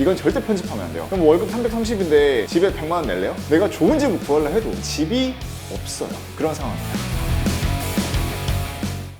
이건 절대 편집하면 안 돼요. 그럼 월급 330인데 집에 100만 원 낼래요? 내가 좋은 집을 구하려 해도 집이 없어요. 그런 상황입니다.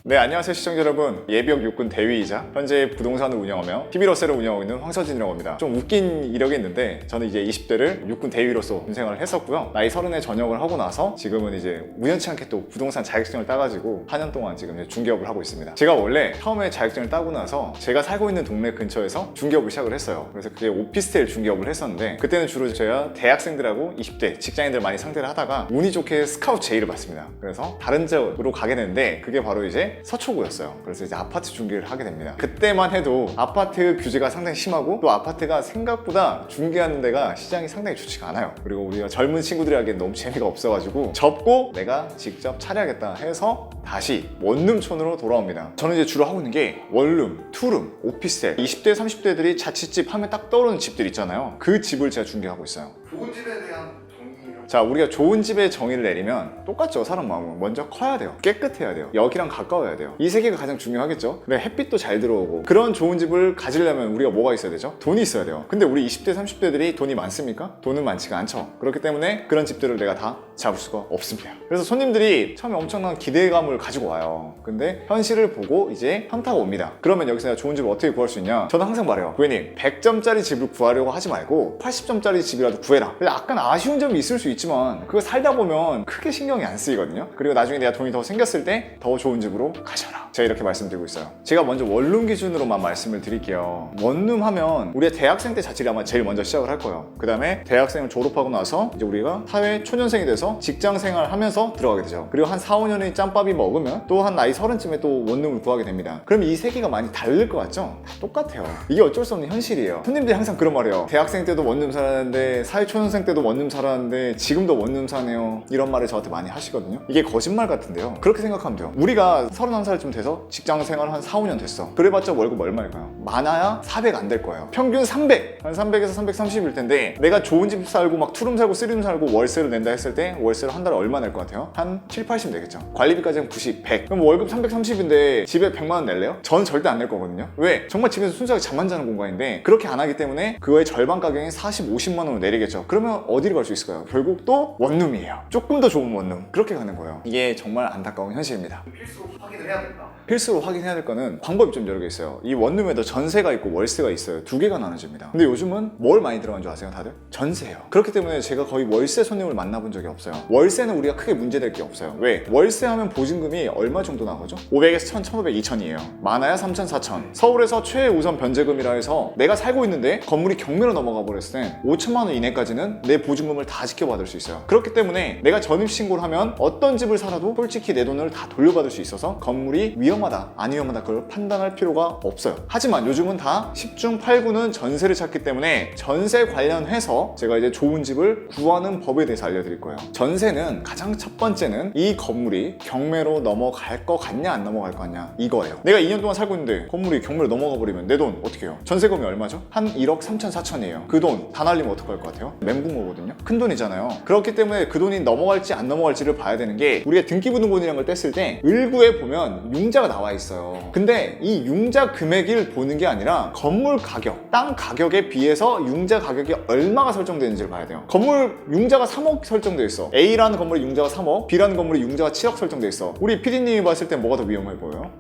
네, 안녕하세요 시청자 여러분. 예비역 육군 대위이자 현재 부동산을 운영하며 TV로셀을 운영하고 있는 황서진이라고 합니다. 좀 웃긴 이력이 있는데 저는 이제 20대를 육군 대위로서 군 생활을 했었고요. 나이 30에 전역을 하고 나서 지금은 이제 우연치 않게 또 부동산 자격증을 따가지고 4년 동안 지금 이제 중개업을 하고 있습니다. 제가 원래 처음에 자격증을 따고 나서 제가 살고 있는 동네 근처에서 중개업을 시작을 했어요. 그래서 그게 오피스텔 중개업을 했었는데 그때는 주로 제가 대학생들하고 20대 직장인들 많이 상대를 하다가 운이 좋게 스카우트 제의를 받습니다. 그래서 다른 지역으로 가게 됐는데 그게 바로 이제 서초구였어요. 그래서 이제 아파트 중개를 하게 됩니다. 그때만 해도 아파트 규제가 상당히 심하고 또 아파트가 생각보다 중개하는 데가 시장이 상당히 좋지가 않아요. 그리고 우리가 젊은 친구들이 하기엔 너무 재미가 없어가지고 접고 내가 직접 차려야겠다 해서 다시 원룸촌으로 돌아옵니다. 저는 이제 주로 하고 있는 게 원룸, 투룸, 오피스텔 20대, 30대들이 자취집 하면 딱 떠오르는 집들 있잖아요. 그 집을 제가 중개하고 있어요. 좋은 집에 대한 정의를 자, 우리가 좋은 집의 정의를 내리면 똑같죠. 사람 마음은 먼저 커야 돼요. 깨끗해야 돼요. 여기랑 가까워야 돼요. 이 세 개가 가장 중요하겠죠. 근데 햇빛도 잘 들어오고 그런 좋은 집을 가지려면 우리가 뭐가 있어야 되죠? 돈이 있어야 돼요. 근데 우리 20대 30대들이 돈이 많습니까? 돈은 많지가 않죠. 그렇기 때문에 그런 집들을 내가 다 잡을 수가 없습니다. 그래서 손님들이 처음에 엄청난 기대감을 가지고 와요. 근데 현실을 보고 이제 현타가 옵니다. 그러면 여기서 내가 좋은 집을 어떻게 구할 수 있냐? 저는 항상 말해요. 고객님 100점짜리 집을 구하려고 하지 말고 80점짜리 집이라도 구해라. 약간 아쉬운 점이 있을 수 있지만 그거 살다 보면 크게 신경이 안 쓰이거든요. 그리고 나중에 내가 돈이 더 생겼을 때 더 좋은 집으로 가셔라. 제가 이렇게 말씀드리고 있어요. 제가 먼저 원룸 기준으로만 말씀을 드릴게요. 원룸 하면 우리가 대학생 때 자취를 아마 제일 먼저 시작을 할 거예요. 그 다음에 대학생을 졸업하고 나서 이제 우리가 사회 초년생이 돼서 직장 생활을 하면서 들어가게 되죠. 그리고 한 4, 5년의 짬밥이 먹으면 또 한 나이 30쯤에 또 원룸을 구하게 됩니다. 그럼 이 세 개가 많이 다를 것 같죠? 다 똑같아요. 이게 어쩔 수 없는 현실이에요. 손님들이 항상 그런 말이에요. 대학생 때도 원룸 살았는데 사회 초년생 때도 원룸 살았는데 지금도 원룸 사네요. 이런 말을 저한테 많이 하시거든요. 이게 거짓말 같은데요. 그렇게 생각하면 돼요. 우리가 31살쯤 돼서 직장 생활 한 4, 5년 됐어. 그래봤자 월급 얼마일까요? 많아야 400 안 될 거예요. 평균 300! 한 300에서 330일 텐데 내가 좋은 집 살고 막 투룸 살고 쓰리룸 살고 월세를 낸다 했을 때 월세를 한 달에 얼마 낼 것 같아요? 한 7, 80 내겠죠. 관리비까지 한 90, 100. 그럼 월급 330인데 집에 100만 원 낼래요? 전 절대 안 낼 거거든요. 왜? 정말 집에서 순수하게 잠만 자는 공간인데 그렇게 안 하기 때문에 그거의 절반 가격인 40, 50만 원을 내리겠죠. 그러면 어디로 갈 수 있을까요? 결국 또 원룸이에요. 조금 더 좋은 원룸. 그렇게 가는 거예요. 이게 정말 안타까운 현실입니다. 필수로 확인을 해야 된다. 필수로 확인해야 될 거는 방법이 좀 여러 개 있어요. 이 원룸에도 전세가 있고 월세가 있어요. 두 개가 나눠집니다. 근데 요즘은 뭘 많이 들어간 줄 아세요 다들? 전세예요. 그렇기 때문에 제가 거의 월세 손님을 만나본 적이 없어요. 월세는 우리가 크게 문제될 게 없어요. 왜? 월세 하면 보증금이 얼마 정도 나오죠? 500에서 1000, 1500, 2000이에요. 많아야 3000, 4000. 서울에서 최우선 변제금이라 해서 내가 살고 있는데 건물이 경매로 넘어가 버렸을 땐 5천만 원 이내까지는 내 보증금을 다 지켜받을 수 있어요. 그렇기 때문에 내가 전입신고를 하면 어떤 집을 살아도 솔직히 내 돈을 다 돌려받을 수 있어서 건물이 위험하다 안 위험하다 그걸 판단할 필요가 없어요. 하지만 요즘은 다 10중 8구는 전세를 찾기 때문에 전세 관련해서 제가 이제 좋은 집을 구하는 법에 대해서 알려드릴 거예요. 전세는 가장 첫 번째는 이 건물이 경매로 넘어갈 것 같냐 안 넘어갈 것 같냐 이거예요. 내가 2년 동안 살고 있는데 건물이 경매로 넘어가 버리면 내 돈 어떻게 해요? 전세금이 얼마죠? 한 1억 3천 4천이에요. 그 돈 다 날리면 어떡할 것 같아요? 멘붕 오거든요. 큰 돈이잖아요. 그렇기 때문에 그 돈이 넘어갈지 안 넘어갈지를 봐야 되는 게 우리가 등기부등본이라는 걸 뗐을 때 일부에 보면 융자가 나와 있어요. 근데 이 융자 금액을 보는 게 아니라 건물 가격, 땅 가격에 비해서 융자 가격이 얼마가 설정되는지를 봐야 돼요. 건물 융자가 3억 설정되어 있어. A라는 건물에 융자가 3억, B라는 건물에 융자가 7억 설정되어 있어. 우리 PD님이 봤을 때 뭐가 더 위험해 보여요?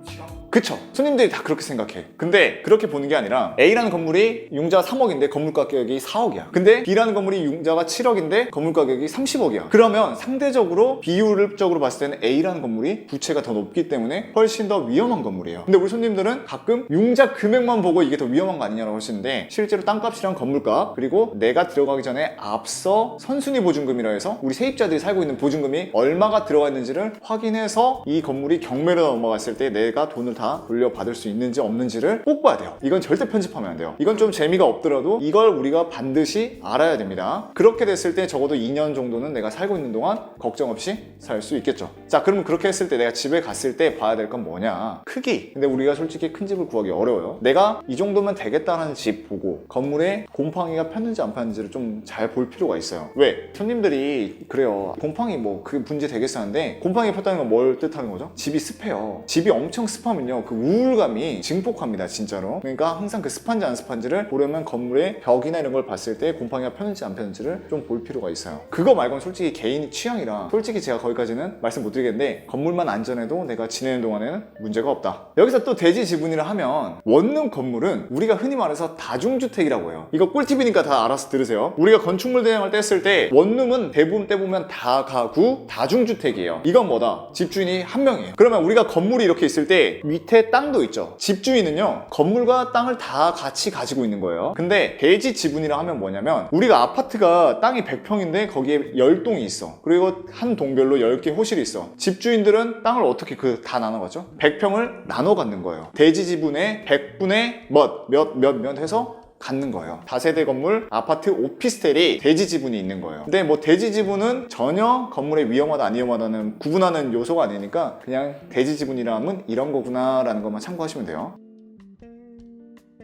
그쵸? 손님들이 다 그렇게 생각해. 근데 그렇게 보는 게 아니라 A라는 건물이 융자가 3억인데 건물 가격이 4억이야. 근데 B라는 건물이 융자가 7억인데 건물 가격이 30억이야. 그러면 상대적으로 비율적으로 봤을 때는 A라는 건물이 부채가 더 높기 때문에 훨씬 더 위험한 건물이에요. 근데 우리 손님들은 가끔 융자 금액만 보고 이게 더 위험한 거 아니냐고 하시는데 실제로 땅값이랑 건물값 그리고 내가 들어가기 전에 앞서 선순위 보증금이라 해서 우리 세입자들이 살고 있는 보증금이 얼마가 들어가 있는지를 확인해서 이 건물이 경매로 넘어갔을 때 내가 돈을 다 돌려받을 수 있는지 없는지를 꼭 봐야 돼요. 이건 절대 편집하면 안 돼요. 이건 좀 재미가 없더라도 이걸 우리가 반드시 알아야 됩니다. 그렇게 됐을 때 적어도 2년 정도는 내가 살고 있는 동안 걱정 없이 살 수 있겠죠. 자, 그러면 그렇게 했을 때 내가 집에 갔을 때 봐야 될 건 뭐냐? 크기. 근데 우리가 솔직히 큰 집을 구하기 어려워요. 내가 이 정도면 되겠다는 집 보고 건물에 곰팡이가 폈는지 안 폈는지를 좀 잘 볼 필요가 있어요. 왜? 손님들이 그래요. 곰팡이 뭐 그게 문제 되겠어 하는데 곰팡이 폈다는 건 뭘 뜻하는 거죠? 집이 습해요. 집이 엄청 습하면요 보면요, 그 우울감이 증폭합니다, 진짜로. 그러니까 항상 그 습한지 안 습한지를 보려면 건물의 벽이나 이런 걸 봤을 때 곰팡이가 폈는지 안 폈는지를 좀 볼 필요가 있어요. 그거 말고는 솔직히 개인 취향이라 솔직히 제가 거기까지는 말씀 못 드리겠는데, 건물만 안전해도 내가 지내는 동안에는 문제가 없다. 여기서 또 대지 지분이라 하면, 원룸 건물은 우리가 흔히 말해서 다중주택이라고 해요. 이거 꿀팁이니까 다 알아서 들으세요. 우리가 건축물 대행을 뗐을 때 원룸은 대부분 떼보면 다가구 다중주택이에요. 이건 뭐다? 집주인이 한 명이에요. 그러면 우리가 건물이 이렇게 있을 때 밑에 땅도 있죠. 집주인은요, 건물과 땅을 다 같이 가지고 있는 거예요. 근데 대지 지분이라 하면 뭐냐면, 우리가 아파트가 땅이 100평인데 거기에 10동이 있어. 그리고 한 동별로 10개 호실이 있어. 집주인들은 땅을 어떻게 다 나눠가죠? 100평을 나눠 갖는 거예요. 대지 지분의 100분의 몇 해서 갖는 거예요. 다세대 건물, 아파트, 오피스텔이 대지 지분이 있는 거예요. 근데 뭐 대지 지분은 전혀 건물의 위험하다 안 위험하다는 구분하는 요소가 아니니까 그냥 대지 지분이라 하면 이런 거구나 라는 것만 참고하시면 돼요.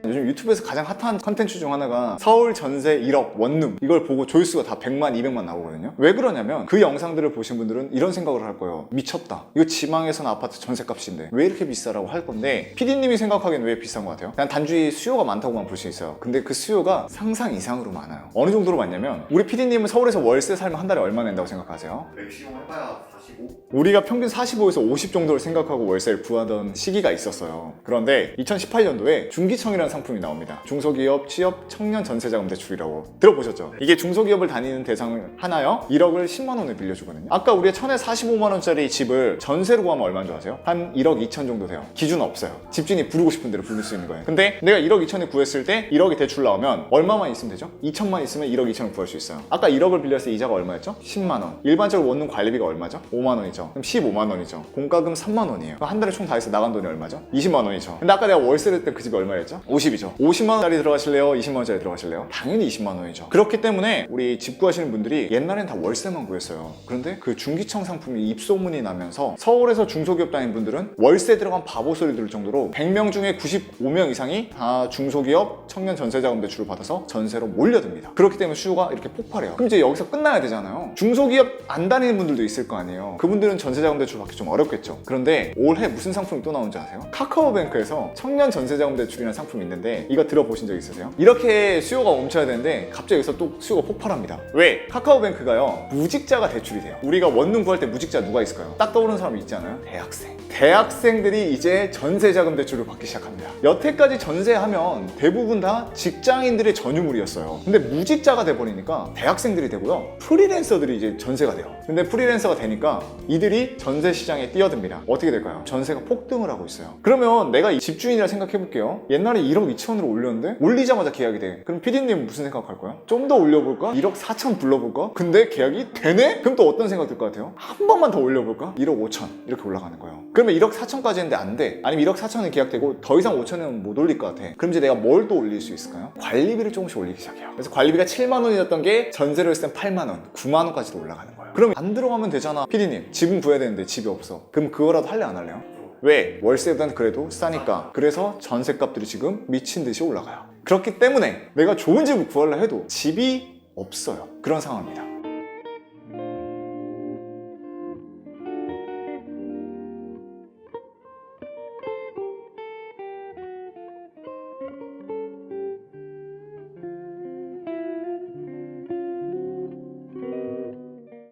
요즘 유튜브에서 가장 핫한 컨텐츠 중 하나가 서울 전세 1억 원룸, 이걸 보고 조회수가 다 100만, 200만 나오거든요. 왜 그러냐면 그 영상들을 보신 분들은 이런 생각을 할 거예요. 미쳤다, 이거 지방에서는 아파트 전세값인데 왜 이렇게 비싸라고 할 건데, PD님이 생각하기엔 왜 비싼 것 같아요? 그냥 단지 수요가 많다고만 볼 수 있어요. 근데 그 수요가 상상 이상으로 많아요. 어느 정도로 많냐면, 우리 PD님은 서울에서 월세 살면 한 달에 얼마 낸다고 생각하세요? 맥시멈 해봐야 45? 우리가 평균 45에서 50 정도를 생각하고 월세를 구하던 시기가 있었어요. 그런데 2018년도에 중기청이라는 상품이 나옵니다. 중소기업 취업 청년 전세자금 대출이라고 들어보셨죠? 이게 중소기업을 다니는 대상을 하나요? 1억을 10만 원에 빌려주거든요. 아까 우리가 천에 45만 원짜리 집을 전세로 구하면 얼마인 줄 아세요? 한 1억 2천 정도 돼요. 기준 없어요. 집주인이 부르고 싶은 대로 부를 수 있는 거예요. 근데 내가 1억 2천에 구했을 때 1억이 대출 나오면 얼마만 있으면 되죠? 2천만 있으면 1억 2천을 구할 수 있어요. 아까 1억을 빌렸을 때 이자가 얼마였죠? 10만 원. 일반적으로 원룸 관리비가 얼마죠? 5만 원이죠. 그럼 15만 원이죠. 공과금 3만 원이에요. 그럼 한 달에 총 다 해서 나간 돈이 얼마죠? 20만 원이죠. 근데 아까 내가 월세를 때 그 집이 얼마였죠? 50이죠. 50만 원짜리 들어가실래요? 20만 원짜리 들어가실래요? 당연히 20만 원이죠. 그렇기 때문에 우리 집 구하시는 분들이 옛날엔 다 월세만 구했어요. 그런데 그 중기청 상품이 입소문이 나면서 서울에서 중소기업 다니는 분들은 월세 들어간 바보 소리 들을 정도로 100명 중에 95명 이상이 다 중소기업 청년 전세자금 대출을 받아서 전세로 몰려듭니다. 그렇기 때문에 수요가 이렇게 폭발해요. 그럼 이제 여기서 끝나야 되잖아요. 중소기업 안 다니는 분들도 있을 거 아니에요. 그분들은 전세자금 대출 받기 좀 어렵겠죠. 그런데 올해 무슨 상품이 또 나온지 아세요? 카카오뱅크에서 청년 전세자금 대출이라는 상품이 있는데, 이거 들어보신 적 있으세요? 이렇게 수요가 멈춰야 되는데 갑자기 여기서 또 수요가 폭발합니다. 왜? 카카오뱅크가요, 무직자가 대출이 돼요. 우리가 원룸 구할 때 무직자 누가 있을까요? 딱 떠오르는 사람이 있지 않아요? 대학생들이 이제 전세자금 대출을 받기 시작합니다. 여태까지 전세하면 대부분 다 직장인들의 전유물이었어요. 근데 무직자가 돼버리니까 대학생들이 되고요, 프리랜서들이 이제 전세가 돼요. 근데 프리랜서가 되니까 이들이 전세 시장에 뛰어듭니다. 어떻게 될까요? 전세가 폭등을 하고 있어요. 그러면 내가 이 집주인이라 생각해볼게요. 옛날에 1억 2천으로 올렸는데 올리자마자 계약이 돼. 그럼 PD님은 무슨 생각할 거예요? 좀 더 올려볼까? 1억 4천 불러볼까? 근데 계약이 되네? 그럼 또 어떤 생각 들 것 같아요? 한 번만 더 올려볼까? 1억 5천 이렇게 올라가는 거예요. 그러면 1억 4천까지 했는데 안 돼. 아니면 1억 4천은 계약되고 더 이상 5천은 못 올릴 것 같아. 그럼 이제 내가 뭘 또 올릴 수 있을까요? 관리비를 조금씩 올리기 시작해요. 그래서 관리비가 7만 원이었던 게 전세로 했을 땐 8만 원, 9만 원까지도 올라가는 거예요. 그럼 안 들어가면 되잖아. PD님, 집은 구해야 되는데 집이 없어. 그럼 그거라도 할래 안 할래요? 왜? 월세보다는 그래도 싸니까. 그래서 전세값들이 지금 미친 듯이 올라가요. 그렇기 때문에 내가 좋은 집을 구하려 해도 집이 없어요. 그런 상황입니다.